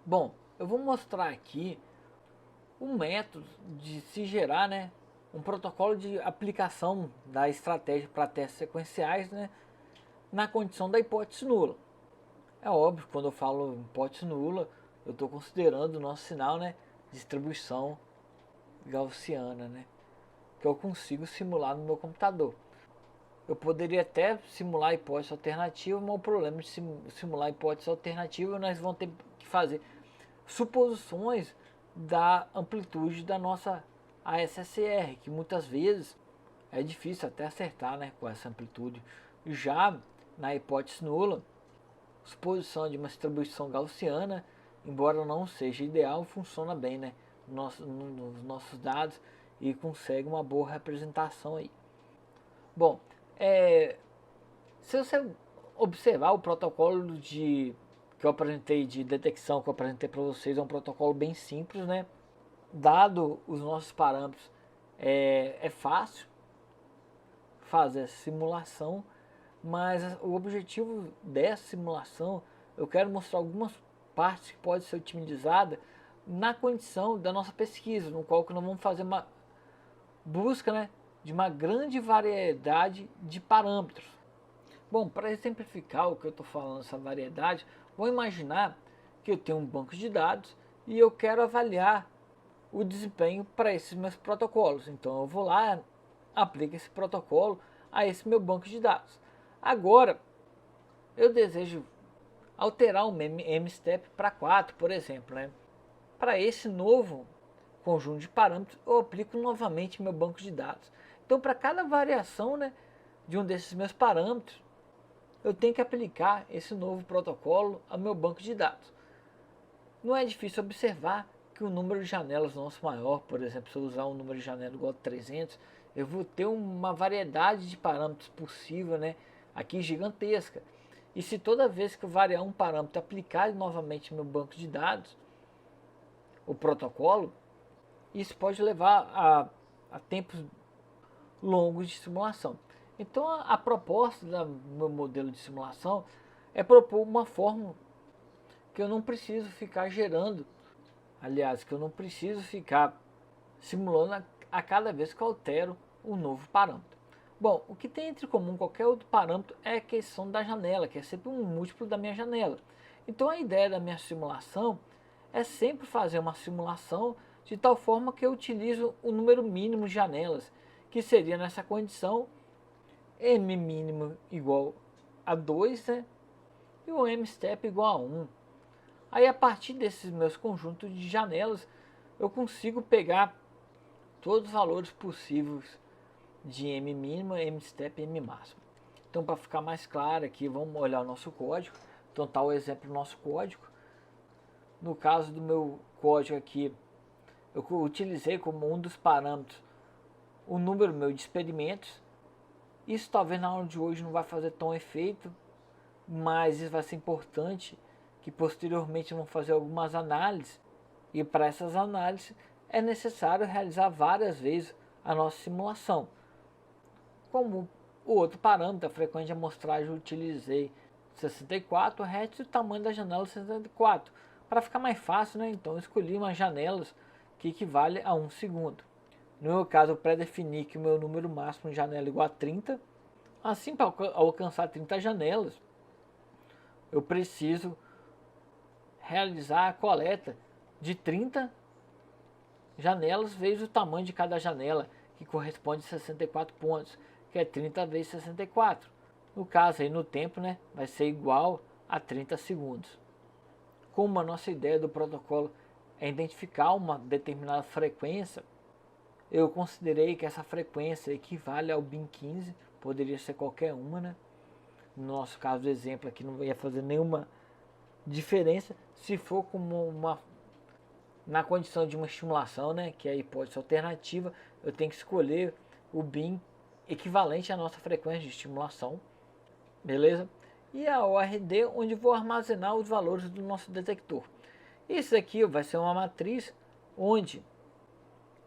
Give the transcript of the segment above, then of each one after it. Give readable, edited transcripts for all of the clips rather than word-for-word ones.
Bom, eu vou mostrar aqui um método de se gerar, né, um protocolo de aplicação da estratégia para testes sequenciais, né, na condição da hipótese nula. É óbvio, quando eu falo hipótese nula, eu estou considerando o nosso sinal, né, distribuição gaussiana, né, que eu consigo simular no meu computador. Eu poderia até simular a hipótese alternativa, mas o problema de simular a hipótese alternativa, nós vamos ter que fazer suposições da amplitude da nossa ASSR, que muitas vezes é difícil até acertar, né, com essa amplitude. Já na hipótese nula, suposição de uma distribuição gaussiana, embora não seja ideal, funciona bem, né, nos nossos dados e consegue uma boa representação aí. Bom, se você observar o protocolo que eu apresentei de detecção, que eu apresentei para vocês, é um protocolo bem simples, né? Dado os nossos parâmetros, é fácil fazer essa simulação, mas o objetivo dessa simulação, eu quero mostrar algumas partes que podem ser otimizadas na condição da nossa pesquisa, no qual que nós vamos fazer uma busca, né, de uma grande variedade de parâmetros. Bom, para exemplificar o que eu estou falando, essa variedade, vou imaginar que eu tenho um banco de dados e eu quero avaliar o desempenho para esses meus protocolos. Então eu vou lá, aplico esse protocolo a esse meu banco de dados. Agora, eu desejo alterar o MSTEP para 4, por exemplo, né? Para esse novo conjunto de parâmetros, eu aplico novamente meu banco de dados. Então, para cada variação, né, de um desses meus parâmetros, eu tenho que aplicar esse novo protocolo ao meu banco de dados. Não é difícil observar que o número de janelas nosso maior, por exemplo, se eu usar um número de janela igual a 300, eu vou ter uma variedade de parâmetros possível, né, aqui gigantesca. E se toda vez que eu variar um parâmetro, aplicar novamente no meu banco de dados, o protocolo, isso pode levar a tempos longos de simulação. Então a proposta do meu modelo de simulação é propor uma fórmula que eu não preciso ficar gerando, aliás, que eu não preciso ficar simulando a cada vez que eu altero um novo parâmetro. Bom, o que tem entre comum qualquer outro parâmetro é a questão da janela, que é sempre um múltiplo da minha janela. Então a ideia da minha simulação é sempre fazer uma simulação de tal forma que eu utilizo o número mínimo de janelas, que seria nessa condição m mínimo igual a 2, né? E o mstep igual a 1. Aí a partir desses meus conjuntos de janelas, eu consigo pegar todos os valores possíveis de m mínima, mstep e m máximo. Então, para ficar mais claro aqui, vamos olhar o nosso código. Então tá o exemplo do nosso código. No caso do meu código aqui, eu utilizei como um dos parâmetros o número meu de experimentos. Isso talvez na aula de hoje não vai fazer tão efeito, mas isso vai ser importante, que posteriormente vão fazer algumas análises, e para essas análises é necessário realizar várias vezes a nossa simulação. Como o outro parâmetro, a frequência de amostragem, eu utilizei 64 Hz e o tamanho da janela 64. Para ficar mais fácil, né, então eu escolhi umas janelas que equivale a 1 segundo. No meu caso, eu pré-defini que o meu número máximo de janela é igual a 30. Assim, para alcançar 30 janelas, eu preciso realizar a coleta de 30 janelas vezes o tamanho de cada janela, que corresponde a 64 pontos, que é 30 vezes 64. No caso, aí no tempo, né, vai ser igual a 30 segundos. Como a nossa ideia do protocolo é identificar uma determinada frequência, eu considerei que essa frequência equivale ao bin 15, poderia ser qualquer uma, né? No nosso caso do exemplo aqui não ia fazer nenhuma diferença se for como na condição de uma estimulação, né, que é a hipótese alternativa, eu tenho que escolher o bin equivalente à nossa frequência de estimulação, beleza? E a ORD, onde vou armazenar os valores do nosso detector. Isso aqui vai ser uma matriz onde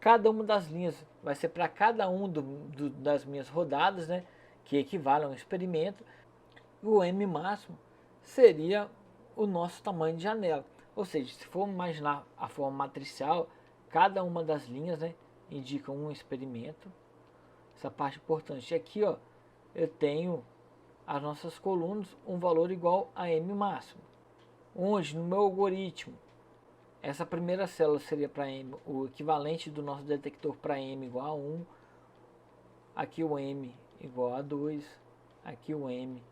cada uma das linhas vai ser para cada um das minhas rodadas, né, que equivale a um experimento. O M máximo seria o nosso tamanho de janela. Ou seja, se for imaginar a forma matricial, cada uma das linhas, né, indica um experimento. Essa parte importante. Aqui, ó, eu tenho as nossas colunas um valor igual a M máximo. Onde no meu algoritmo, essa primeira célula seria para M, o equivalente do nosso detector para M igual a 1. Aqui o M igual a 2. Aqui o M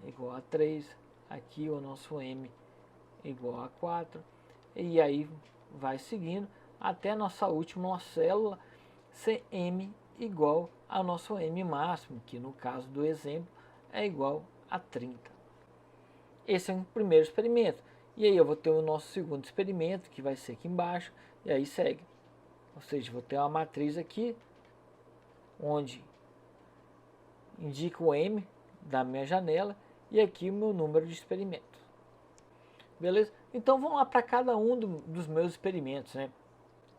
igual a 3. Aqui o nosso M igual a 4. E aí vai seguindo até a nossa última célula ser M igual ao nosso M máximo, que no caso do exemplo é igual a 30. Esse é um primeiro experimento. E aí eu vou ter o nosso segundo experimento, que vai ser aqui embaixo, e aí segue. Ou seja, vou ter uma matriz aqui, onde indica o M da minha janela, e aqui o meu número de experimentos. Beleza? Então vamos lá para cada um dos meus experimentos, né?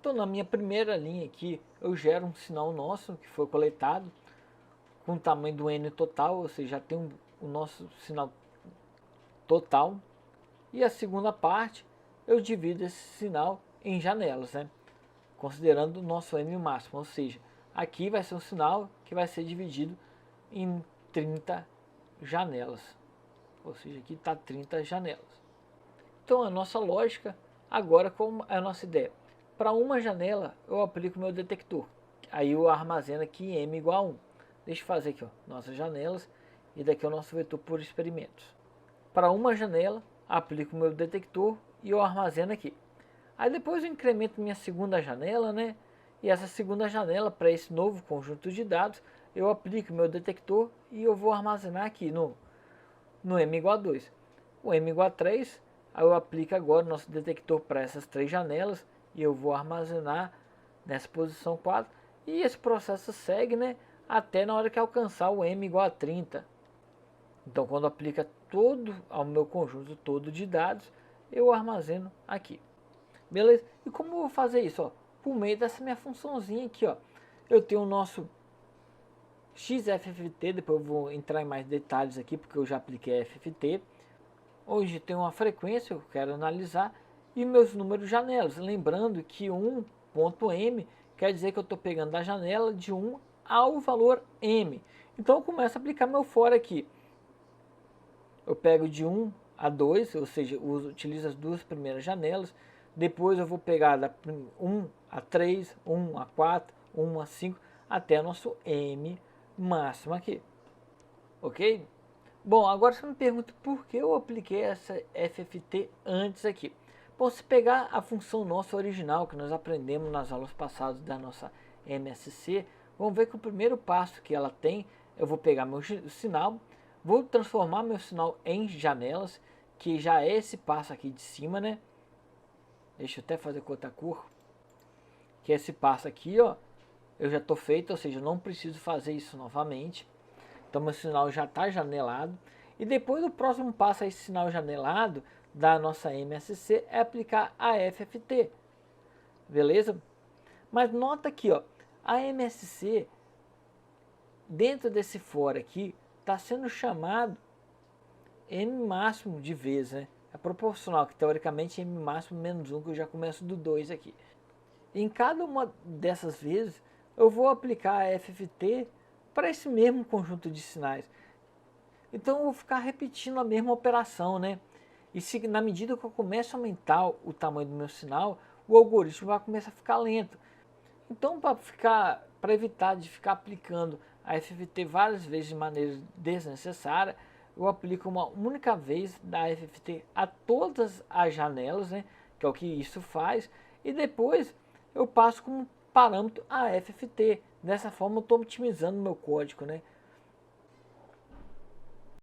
Então na minha primeira linha aqui, eu gero um sinal nosso, que foi coletado, com o tamanho do N total, ou seja, já tem o nosso sinal total. E a segunda parte, eu divido esse sinal em janelas, né? Considerando o nosso M máximo, ou seja, aqui vai ser um sinal que vai ser dividido em 30 janelas. Ou seja, aqui está 30 janelas. Então a nossa lógica, agora como é a nossa ideia? Para uma janela eu aplico o meu detector. Aí eu armazeno aqui M igual a 1. Deixa eu fazer aqui, ó, nossas janelas, e daqui é o nosso vetor por experimentos. Para uma janela, aplico o meu detector e eu armazeno aqui. Aí depois eu incremento minha segunda janela, né? E essa segunda janela, para esse novo conjunto de dados, eu aplico o meu detector e eu vou armazenar aqui no M igual a 2. O M igual a 3, aí eu aplico agora o nosso detector para essas três janelas e eu vou armazenar nessa posição 4. E esse processo segue, né? Até na hora que alcançar o M igual a 30. Então, quando aplica todo ao meu conjunto todo de dados, eu armazeno aqui. Beleza? E como eu vou fazer isso? Ó, por meio dessa minha funçãozinha aqui, ó. Eu tenho o nosso XFFT, depois eu vou entrar em mais detalhes aqui, porque eu já apliquei FFT. Hoje tem uma frequência, eu quero analisar, e meus números de janelas. Lembrando que 1.m quer dizer que eu estou pegando da janela de 1 ao valor m. Então eu começo a aplicar meu for aqui. Eu pego de 1 a 2, ou seja, utilizo as duas primeiras janelas. Depois eu vou pegar da 1 a 3, 1 a 4, 1 a 5, até nosso M máximo aqui. Ok? Bom, agora você me pergunta por que eu apliquei essa FFT antes aqui. Bom, se pegar a função nossa original que nós aprendemos nas aulas passadas da nossa MSC, vamos ver que o primeiro passo que ela tem, eu vou pegar meu sinal, vou transformar meu sinal em janelas, que já é esse passo aqui de cima, né? Deixa eu até fazer com outra cor. Que é esse passo aqui, ó, eu já estou feito, ou seja, eu não preciso fazer isso novamente. Então meu sinal já está janelado. E depois o próximo passo a esse sinal janelado da nossa MSC é aplicar a FFT. Beleza? Mas nota aqui, ó, a MSC, dentro desse for aqui, está sendo chamado M máximo de vezes, né? É proporcional, que teoricamente é M máximo menos 1, que eu já começo do 2 aqui. Em cada uma dessas vezes, eu vou aplicar a FFT para esse mesmo conjunto de sinais. Então eu vou ficar repetindo a mesma operação, né? E se na medida que eu começo a aumentar o tamanho do meu sinal, o algoritmo vai começar a ficar lento. Então para evitar de ficar aplicando a FFT várias vezes de maneira desnecessária, eu aplico uma única vez da FFT a todas as janelas, né? Que é o que isso faz, e depois eu passo como parâmetro a FFT. Dessa forma eu estou otimizando meu código, né?